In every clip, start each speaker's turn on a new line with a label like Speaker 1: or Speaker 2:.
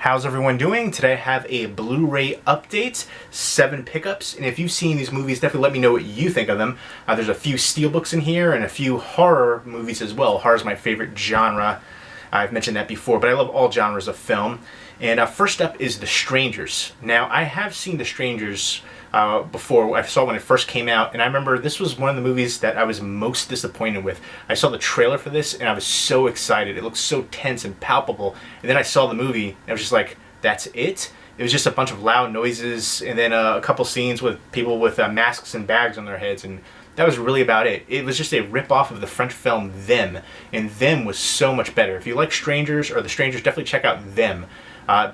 Speaker 1: How's everyone doing? Today I have a Blu-ray update, 7 pickups, and if you've seen these movies, definitely let me know what you think of them. There's a few Steelbooks in here and a few horror movies as well. Horror is my favorite genre. I've mentioned that before, but I love all genres of film. And first up is The Strangers. Now, I have seen The Strangers before. I saw it when it first came out, and I remember this was one of the movies that I was most disappointed with. I saw the trailer for this, and I was so excited. It looked so tense and palpable. And then I saw the movie, and I was just like, that's it? It was just a bunch of loud noises, and then a couple scenes with people with masks and bags on their heads, and that was really about it. It was just a rip-off of the French film Them, and Them was so much better. If you like Strangers or The Strangers, definitely check out Them.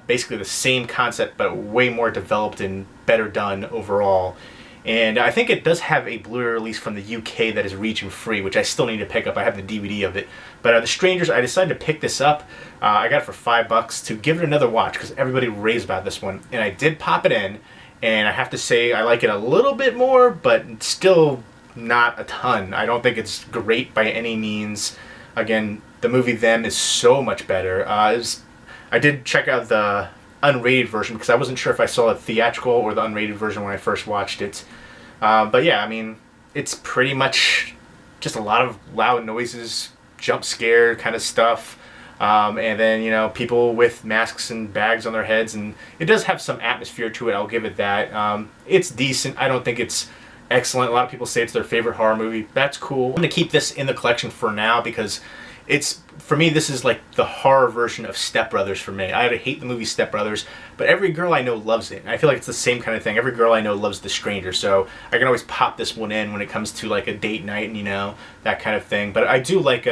Speaker 1: Basically the same concept, but way more developed and better done overall. And I think it does have a Blu-ray release from the UK that is region free, which I still need to pick up. I have the DVD of it. But The Strangers, I decided to pick this up. I got it for $5 to give it another watch because everybody raves about this one. And I did pop it in, and I have to say I like it a little bit more, but still not a ton. I don't think it's great by any means. Again, the movie Them is so much better. I did check out the unrated version because I wasn't sure if I saw the theatrical or the unrated version when I first watched it. But yeah, I mean, it's pretty much just a lot of loud noises, jump scare kind of stuff. And then, you know, people with masks and bags on their heads. And it does have some atmosphere to it, I'll give it that. It's decent. I don't think it's excellent. A lot of people say it's their favorite horror movie. That's cool. I'm going to keep this in the collection for now because for me, this is like the horror version of Step Brothers for me. I hate the movie Step Brothers, but every girl I know loves it. And I feel like it's the same kind of thing. Every girl I know loves The Stranger, so I can always pop this one in when it comes to like a date night and, you know, that kind of thing. But I do like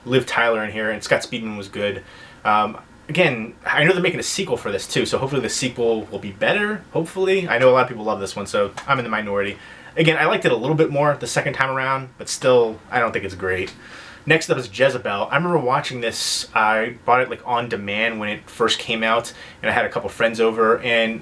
Speaker 1: Liv Tyler in here, and Scott Speedman was good. Again, I know they're making a sequel for this too, so hopefully the sequel will be better, hopefully. I know a lot of people love this one, so I'm in the minority. Again, I liked it a little bit more the second time around, but still, I don't think it's great. Next up is Jezebel. I remember watching this. I bought it like on demand when it first came out, and I had a couple friends over. And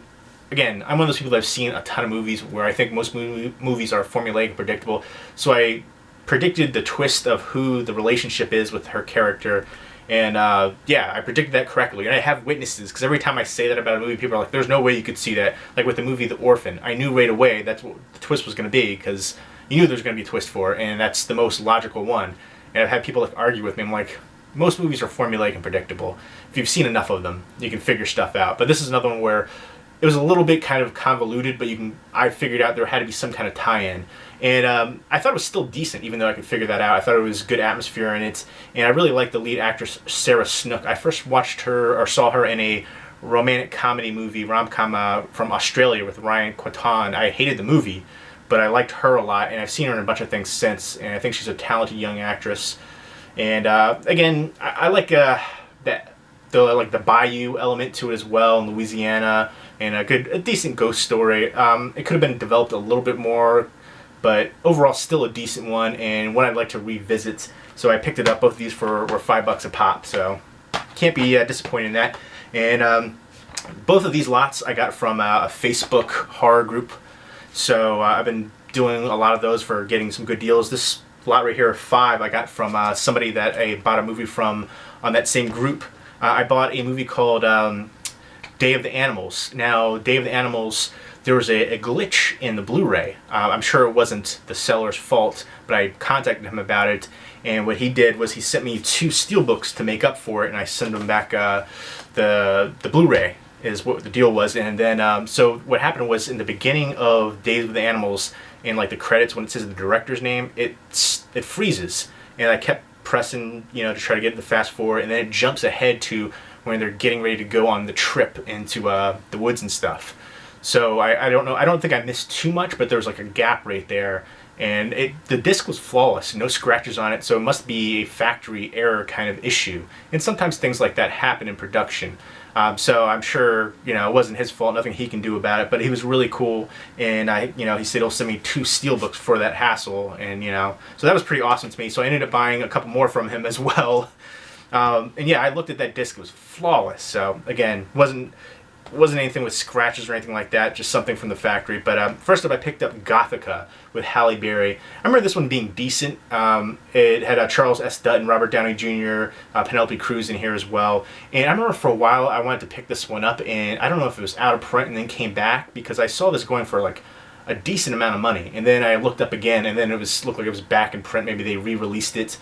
Speaker 1: again, I'm one of those people that have seen a ton of movies where I think most movies are formulaic and predictable. So I predicted the twist of who the relationship is with her character. And yeah, I predicted that correctly. And I have witnesses, because every time I say that about a movie, people are like, there's no way you could see that. Like with the movie The Orphan, I knew right away that's what the twist was going to be, because you knew there was going to be a twist for it, and that's the most logical one. And I've had people like argue with me. I'm like, most movies are formulaic and predictable. If you've seen enough of them, you can figure stuff out. But this is another one where it was a little bit kind of convoluted, but I figured out there had to be some kind of tie-in. And I thought it was still decent, even though I could figure that out. I thought it was good atmosphere in it. And I really liked the lead actress, Sarah Snook. I first watched her, or saw her in a romantic comedy movie, rom-com from Australia with Ryan Quaton. I hated the movie, but I liked her a lot, and I've seen her in a bunch of things since, and I think she's a talented young actress. And again, I like the bayou element to it as well in Louisiana, and a decent ghost story. It could have been developed a little bit more, but overall still a decent one, and one I'd like to revisit. So I picked it up. Both of these were $5 a pop, so can't be disappointed in that. And both of these lots I got from a Facebook horror group. So I've been doing a lot of those for getting some good deals. This lot right here, 5, I got from somebody that I bought a movie from on that same group. I bought a movie called Day of the Animals. Now, Day of the Animals, there was a glitch in the Blu-ray. I'm sure it wasn't the seller's fault, but I contacted him about it. And what he did was he sent me 2 Steelbooks to make up for it, and I sent him back the Blu-ray. Is what the deal was. And then so what happened was in the beginning of Days of the Animals, in like the credits when it says the director's name, it freezes, and I kept pressing, you know, to try to get the fast forward, and then it jumps ahead to when they're getting ready to go on the trip into the woods and stuff. So I don't know, I don't think I missed too much, but there was like a gap right there, and the disc was flawless, no scratches on it, so it must be a factory error kind of issue. And sometimes things like that happen in production. So I'm sure, you know, it wasn't his fault, nothing he can do about it, but he was really cool, and he said he'll send me 2 Steelbooks for that hassle, and, you know, so that was pretty awesome to me. So I ended up buying a couple more from him as well. And yeah, I looked at that disc, it was flawless. So again, wasn't wasn't anything with scratches or anything like that, just something from the factory. But first up, I picked up Gothika with Halle Berry. I remember this one being decent. It had Charles S. Dutton, Robert Downey Jr., Penelope Cruz in here as well. And I remember for a while I wanted to pick this one up, and I don't know if it was out of print and then came back, because I saw this going for like a decent amount of money. And then I looked up again, and then it looked like it was back in print. Maybe they re-released it,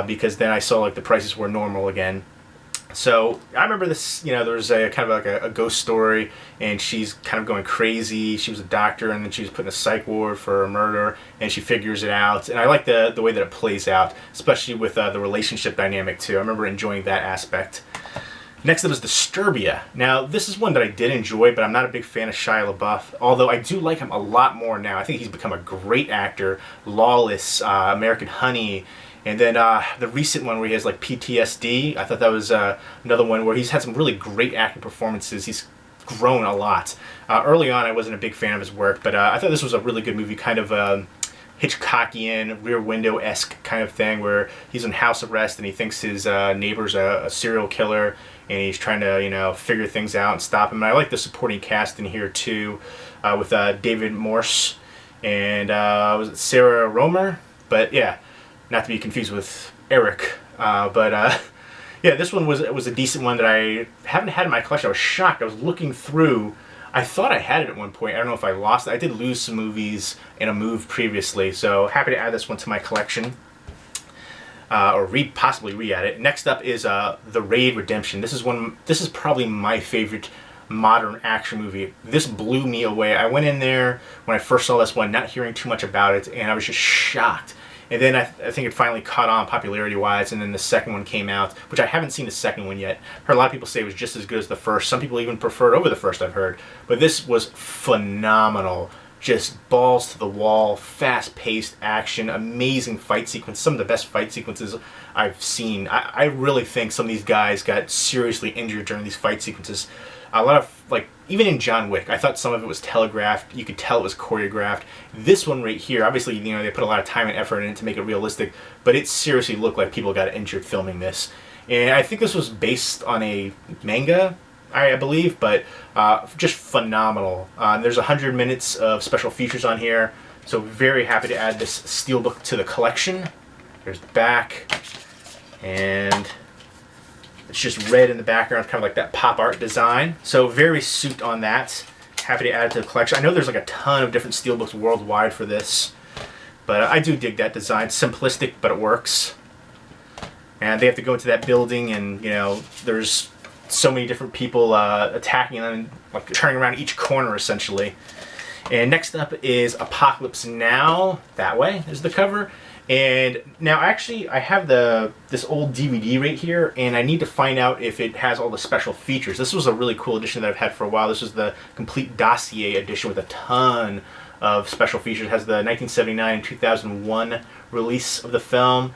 Speaker 1: because then I saw like the prices were normal again. So I remember this, there was a kind of like a ghost story, and she's kind of going crazy. She was a doctor, and then she was put in a psych ward for a murder, and she figures it out. And I like the way that it plays out, especially with the relationship dynamic too. I remember enjoying that aspect. Next up is Disturbia. Now, this is one that I did enjoy, but I'm not a big fan of Shia LaBeouf, although I do like him a lot more now. I think he's become a great actor. Lawless, American Honey, and then the recent one where he has like PTSD. I thought that was another one where he's had some really great acting performances. He's grown a lot. Early on, I wasn't a big fan of his work, but I thought this was a really good movie, kind of Hitchcockian, Rear Window-esque kind of thing, where he's in house arrest and he thinks his neighbor's a serial killer, and he's trying to figure things out and stop him. And I like the supporting cast in here too, with David Morse and was it Sarah Romer? But yeah, not to be confused with Eric. Yeah, this one was a decent one that I haven't had in my collection. I was shocked. I was looking through. I thought I had it at one point. I don't know if I lost it. I did lose some movies in a move previously, so happy to add this one to my collection. Or possibly re-add it. Next up is The Raid Redemption. This is probably my favorite modern action movie. This blew me away. I went in there when I first saw this one, not hearing too much about it, and I was just shocked. And then I think it finally caught on popularity-wise, and then the second one came out, which I haven't seen the second one yet. Heard a lot of people say it was just as good as the first. Some people even prefer it over the first, I've heard. But this was phenomenal. Just balls to the wall, fast-paced action, amazing fight sequence, some of the best fight sequences I've seen. I really think some of these guys got seriously injured during these fight sequences. A lot of, like, even in John Wick, I thought some of it was telegraphed. You could tell it was choreographed. This one right here, obviously, they put a lot of time and effort in it to make it realistic, but it seriously looked like people got injured filming this. And I think this was based on a manga, I believe, but just phenomenal. There's 100 minutes of special features on here, so very happy to add this Steelbook to the collection. There's the back, and it's just red in the background, kind of like that pop art design. So very suit on that. Happy to add it to the collection. I know there's like a ton of different Steelbooks worldwide for this, but I do dig that design. Simplistic, but it works. And they have to go into that building, and there's so many different people attacking them, like turning around each corner essentially. And next up is Apocalypse Now. That way is the cover. And now actually I have this old DVD right here, and I need to find out if it has all the special features. This was a really cool edition that I've had for a while. This was the complete dossier edition with a ton of special features. It has the 1979 and 2001 release of the film.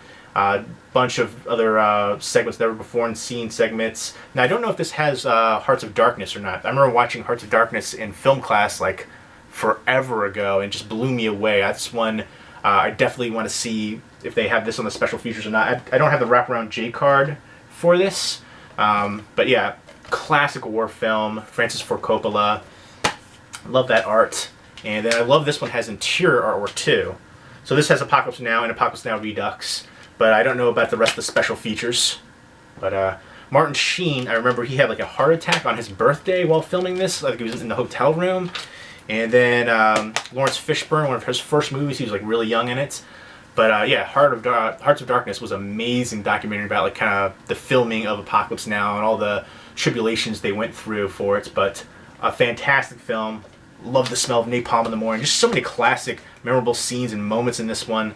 Speaker 1: Bunch of other segments never before seen segments. Now I don't know if this has Hearts of Darkness or not. I remember watching Hearts of Darkness in film class like forever ago, and it just blew me away. That's one I definitely want to see if they have this on the special features or not. I don't have the wraparound J card for this, but yeah, classic war film. Francis Ford Coppola. Love that art, and then I love this one has interior artwork too. So this has Apocalypse Now and Apocalypse Now Redux. But I don't know about the rest of the special features. But Martin Sheen, I remember he had like a heart attack on his birthday while filming this. I think he was in the hotel room. And then Lawrence Fishburne, one of his first movies, he was like really young in it. But yeah, Hearts of Darkness was an amazing documentary about like kind of the filming of Apocalypse Now and all the tribulations they went through for it. But a fantastic film. Love the smell of napalm in the morning. Just so many classic, memorable scenes and moments in this one.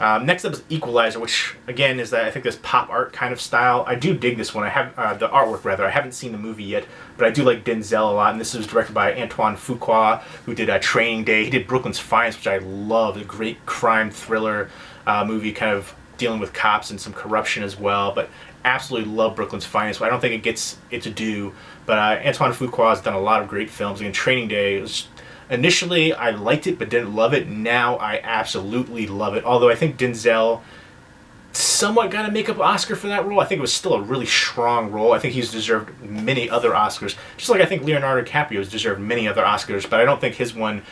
Speaker 1: Next up is Equalizer, which again is I think this pop art kind of style. I do dig this one. I have the artwork rather. I haven't seen the movie yet, but I do like Denzel a lot. And this was directed by Antoine Fuqua, who did Training Day. He did Brooklyn's Finest, which I love. A great crime thriller movie, kind of dealing with cops and some corruption as well. But absolutely love Brooklyn's Finest. I don't think it gets its due, but Antoine Fuqua has done a lot of great films. Again, Training Day was initially I liked it but didn't love it. Now I absolutely love it. Although I think Denzel somewhat got a makeup Oscar for that role. I think it was still a really strong role. I think he's deserved many other Oscars, just like I think Leonardo DiCaprio's deserved many other Oscars, but I don't think his one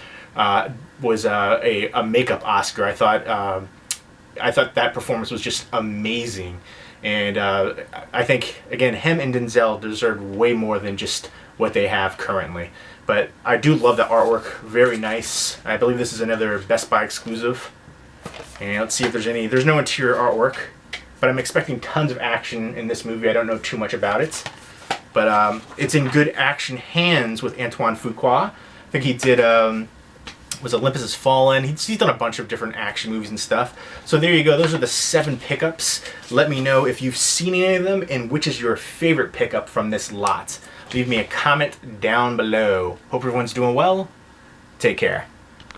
Speaker 1: was a makeup Oscar. I thought that performance was just amazing, and I think again him and Denzel deserved way more than just what they have currently. But I do love the artwork, very nice. I believe this is another Best Buy exclusive. And let's see if there's any. There's no interior artwork, but I'm expecting tons of action in this movie. I don't know too much about it, but it's in good action hands with Antoine Fuqua. I think he did was Olympus Has Fallen. He's done a bunch of different action movies and stuff. So there you go. Those are the 7 pickups. Let me know if you've seen any of them and which is your favorite pickup from this lot. Leave me a comment down below. Hope everyone's doing well. Take care.